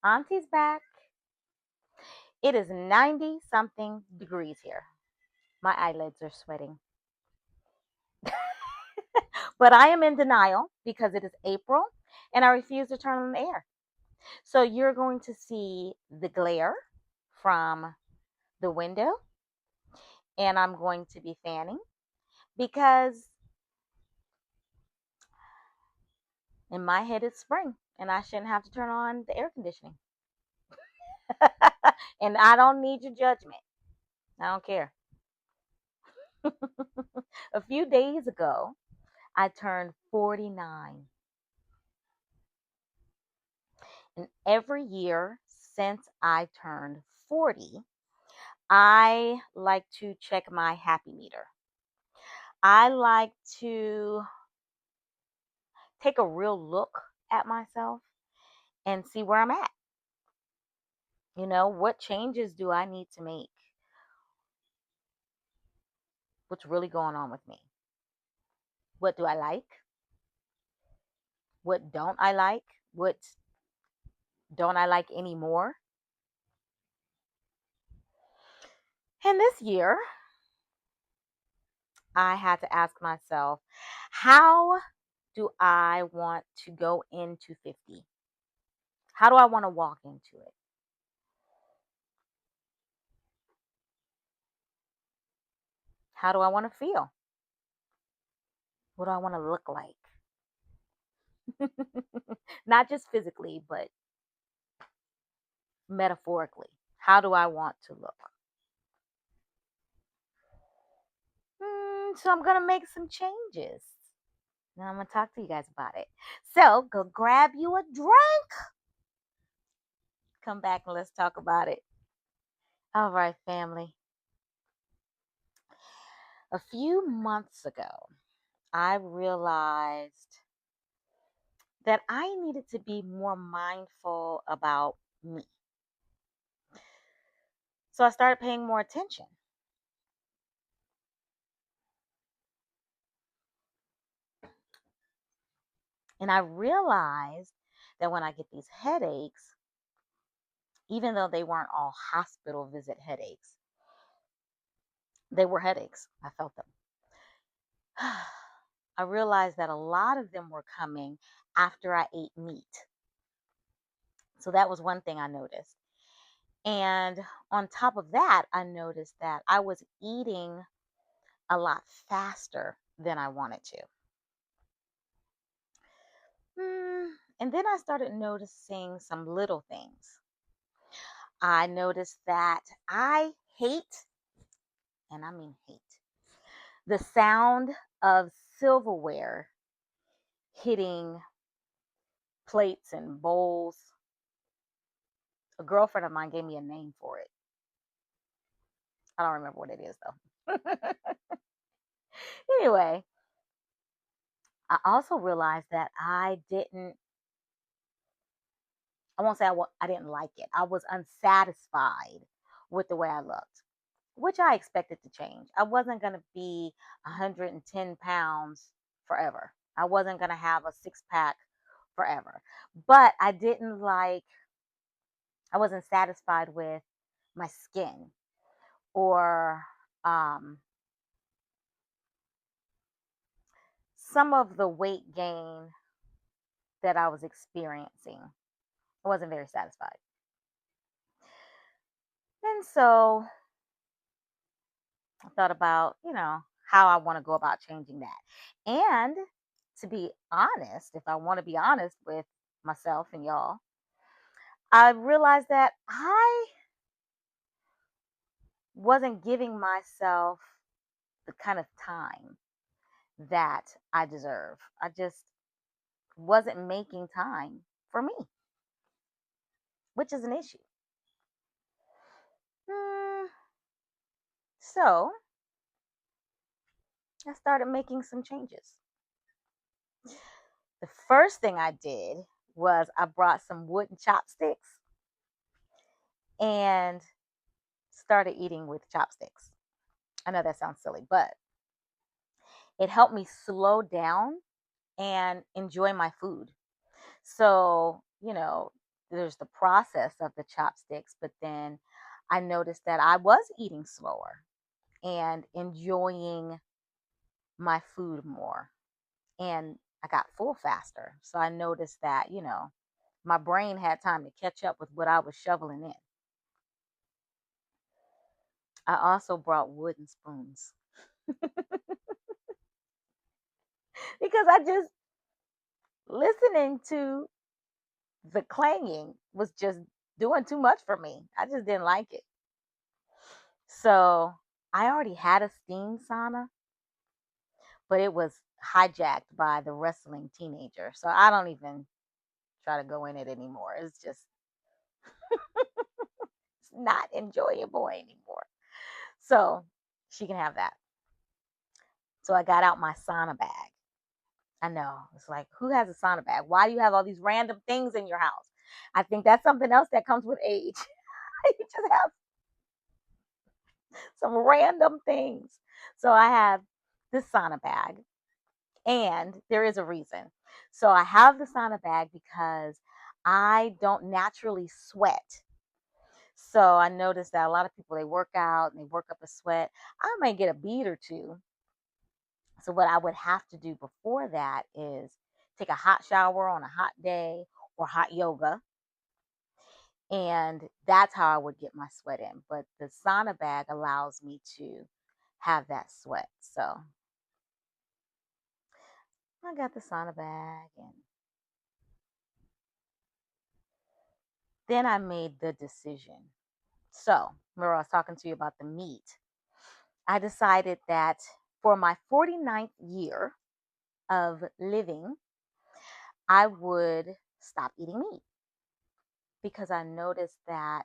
Auntie's back. It is 90 something degrees here. My eyelids are sweating. But I am in denial because it is April and I refuse to turn on the air. So you're going to see the glare from the window and I'm going to be fanning because in my head it's spring and I shouldn't have to turn on the air conditioning. And I don't need your judgment. I don't care. A few days ago, I turned 49. And every year since I turned 40, I like to check my happy meter. I like to take a real look at myself and see where I'm at. What changes do I need to make? What's really going on with me? What do I like? What don't I like? What don't I like anymore? And this year, I had to ask myself, how do I want to go into 50? How do I want to walk into it? How do I want to feel? What do I want to look like? Not just physically, but metaphorically. How do I want to look? So I'm going to make some changes. Now I'm going to talk to you guys about it. So go grab you a drink. Come back and let's talk about it. All right, family. A few months ago, I realized that I needed to be more mindful about me. So I started paying more attention. And I realized that when I get these headaches, even though they weren't all hospital visit headaches, they were headaches. I felt them. I realized that a lot of them were coming after I ate meat. So that was one thing I noticed. And on top of that, I noticed that I was eating a lot faster than I wanted to. And then I started noticing some little things. I noticed that I hate, and I mean hate, the sound of silverware hitting plates and bowls. A girlfriend of mine gave me a name for it. I don't remember what it is though. Anyway, I also realized that I won't say I didn't like it. I was unsatisfied with the way I looked, which I expected to change. I wasn't going to be 110 pounds forever. I wasn't going to have a six pack forever. But I wasn't satisfied with my skin or um, some of the weight gain that I was experiencing. I wasn't very satisfied. And so I thought about, how I want to go about changing that. And to be honest, if I want to be honest with myself and y'all, I realized that I wasn't giving myself the kind of time that I deserve. I just wasn't making time for me, which is an issue. Mm, so I started making some changes. The first thing I did was I brought some wooden chopsticks and started eating with chopsticks. I know that sounds silly, but it helped me slow down and enjoy my food. So, there's the process of the chopsticks, but then I noticed that I was eating slower and enjoying my food more. And I got full faster. So I noticed that, my brain had time to catch up with what I was shoveling in. I also brought wooden spoons because I just listening to the clanging was just doing too much for me. I just didn't like it. So I already had a steam sauna, but it was hijacked by the wrestling teenager. So I don't even try to go in it anymore. It's just it's not enjoyable anymore. So she can have that. So I got out my sauna bag. I know. It's like, who has a sauna bag? Why do you have all these random things in your house? I think that's something else that comes with age. You just have some random things. So I have this sauna bag, and there is a reason. So I have the sauna bag because I don't naturally sweat. So I noticed that a lot of people, they work out and they work up a sweat. I might get a bead or two. So what I would have to do before that is take a hot shower on a hot day or hot yoga. And that's how I would get my sweat in. But the sauna bag allows me to have that sweat. So I got the sauna bag, and then I made the decision. So remember, I was talking to you about the meat. I decided that for my 49th year of living, I would stop eating meat because I noticed that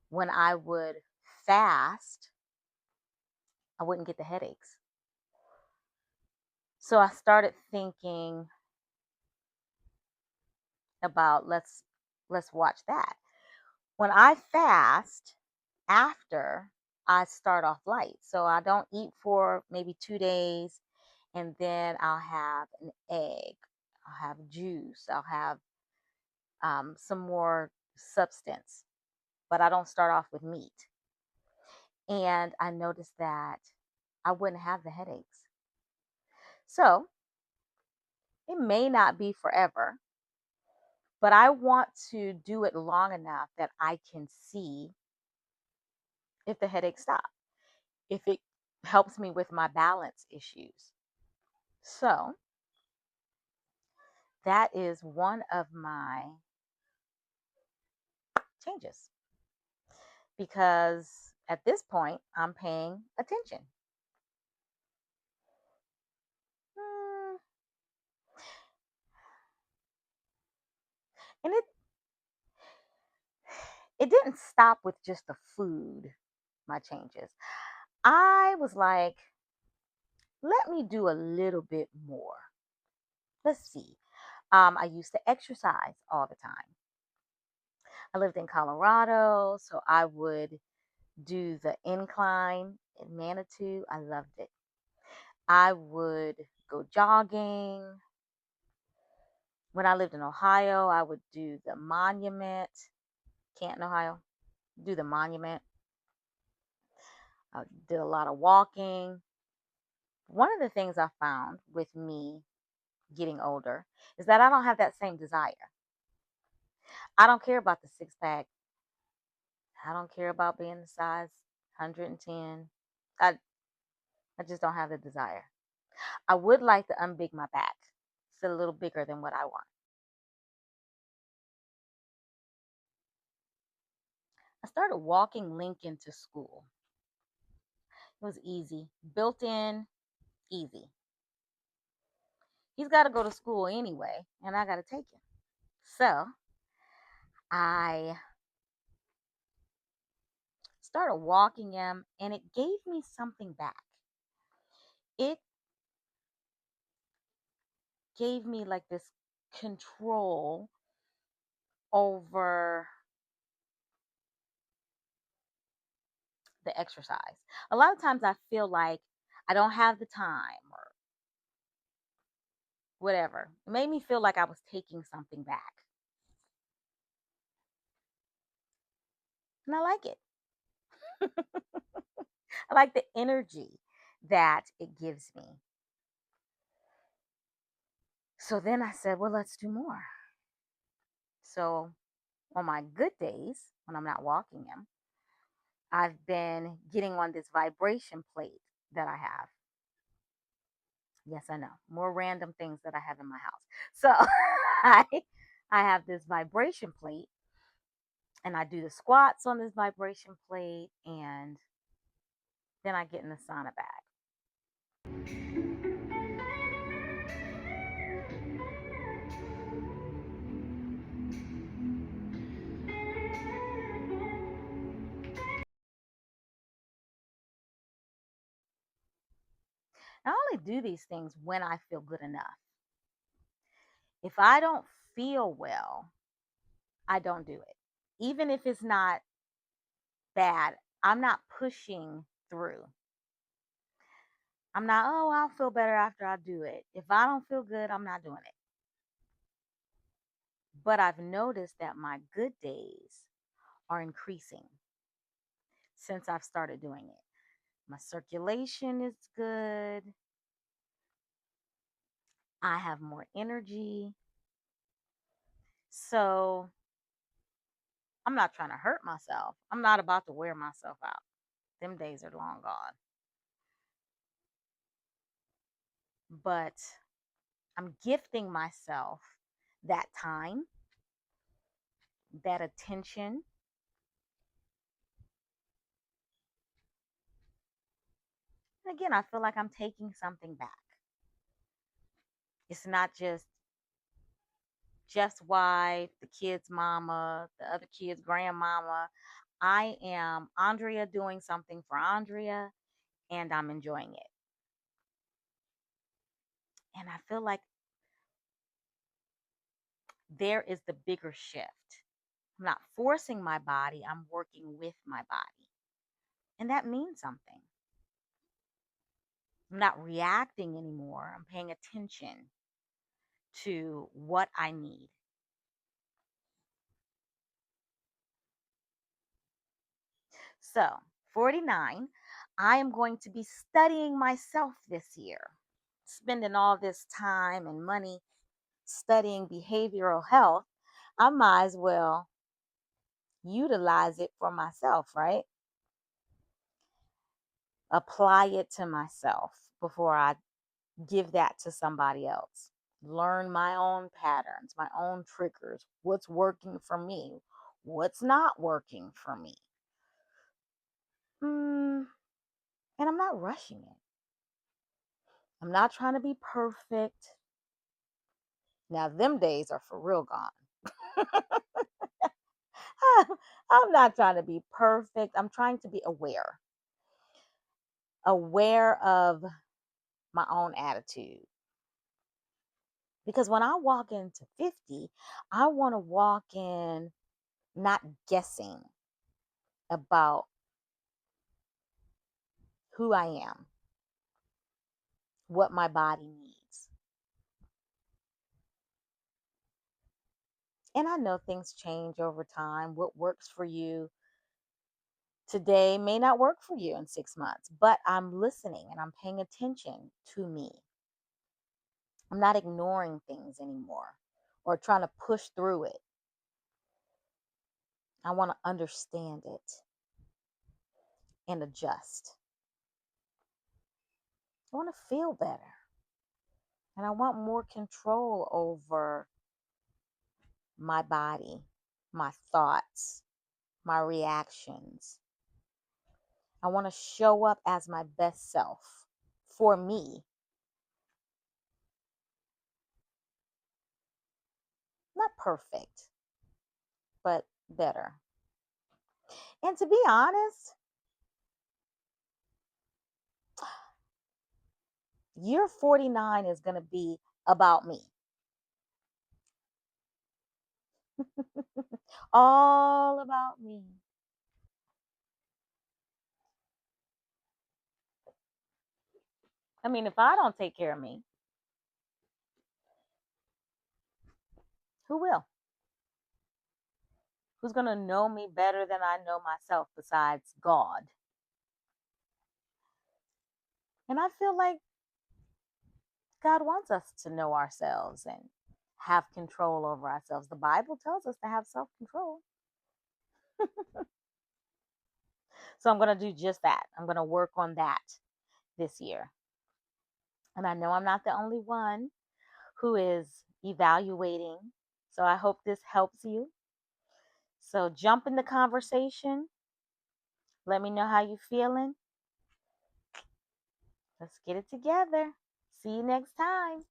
when I would fast, I wouldn't get the headaches. So I started thinking about let's watch that. When I fast, after I start off light. So I don't eat for maybe 2 days, and then I'll have an egg. I'll have juice. I'll have some more substance, but I don't start off with meat. And I noticed that I wouldn't have the headaches. So it may not be forever, but I want to do it long enough that I can see if the headaches stop, if it helps me with my balance issues. So that is one of my changes because at this point, I'm paying attention. Mm, And it didn't stop with just the food, my changes. I was like, let me do a little bit more. Let's see. I used to exercise all the time. I lived in Colorado, so I would do the incline in Manitou. I loved it. I would go jogging. When I lived in Ohio, I would do the monument, Canton, Ohio, do the monument. I did a lot of walking. One of the things I found with me getting older is that I don't have that same desire. I don't care about the six pack. I don't care about being the size 110. I, I just don't have the desire. I would like to unbig my back. It's a little bigger than what I want. I started walking Lincoln to school. It was easy, built in, easy. He's got to go to school anyway, and I got to take him. So I started walking him, and it gave me something back. It gave me like this control over the exercise. A lot of times I feel like I don't have the time or whatever. It made me feel like I was taking something back. And I like it. I like the energy that it gives me. So then I said, well, let's do more. So on my good days, when I'm not walking him, I've been getting on this vibration plate that I have. Yes, I know. More random things that I have in my house. So I I have this vibration plate and I do the squats on this vibration plate and then I get in the sauna bag. I only do these things when I feel good enough. If I don't feel well, I don't do it. Even if it's not bad, I'm not pushing through. I'm not, oh, I'll feel better after I do it. If I don't feel good, I'm not doing it. But I've noticed that my good days are increasing since I've started doing it. My circulation is good. I have more energy. So I'm not trying to hurt myself. I'm not about to wear myself out. Them days are long gone. But I'm gifting myself that time, that attention. And again, I feel like I'm taking something back. It's not just Jeff's wife, the kid's mama, the other kid's grandmama. I am Andrea doing something for Andrea and I'm enjoying it. And I feel like there is the bigger shift. I'm not forcing my body, I'm working with my body. And that means something. I'm not reacting anymore, I'm paying attention to what I need. So, 49, I am going to be studying myself this year, spending all this time and money studying behavioral health. I might as well utilize it for myself, right? Apply it to myself before I give that to somebody else. Learn my own patterns, my own triggers, what's working for me, what's not working for me. And I'm not rushing it. I'm not trying to be perfect. Now, them days are for real gone. I'm not trying to be perfect. I'm trying to be aware of my own attitude. Because when I walk into 50, I want to walk in not guessing about who I am, what my body needs. And I know things change over time. What works for you today may not work for you in 6 months, but I'm listening and I'm paying attention to me. I'm not ignoring things anymore or trying to push through it. I want to understand it and adjust. I want to feel better and I want more control over my body, my thoughts, my reactions. I want to show up as my best self for me. Not perfect, but better. And to be honest, year 49 is going to be about me. All about me. I mean, if I don't take care of me, who will? Who's going to know me better than I know myself besides God? And I feel like God wants us to know ourselves and have control over ourselves. The Bible tells us to have self control. So I'm going to do just that. I'm going to work on that this year. And I know I'm not the only one who is evaluating. So I hope this helps you. So jump in the conversation. Let me know how you're feeling. Let's get it together. See you next time.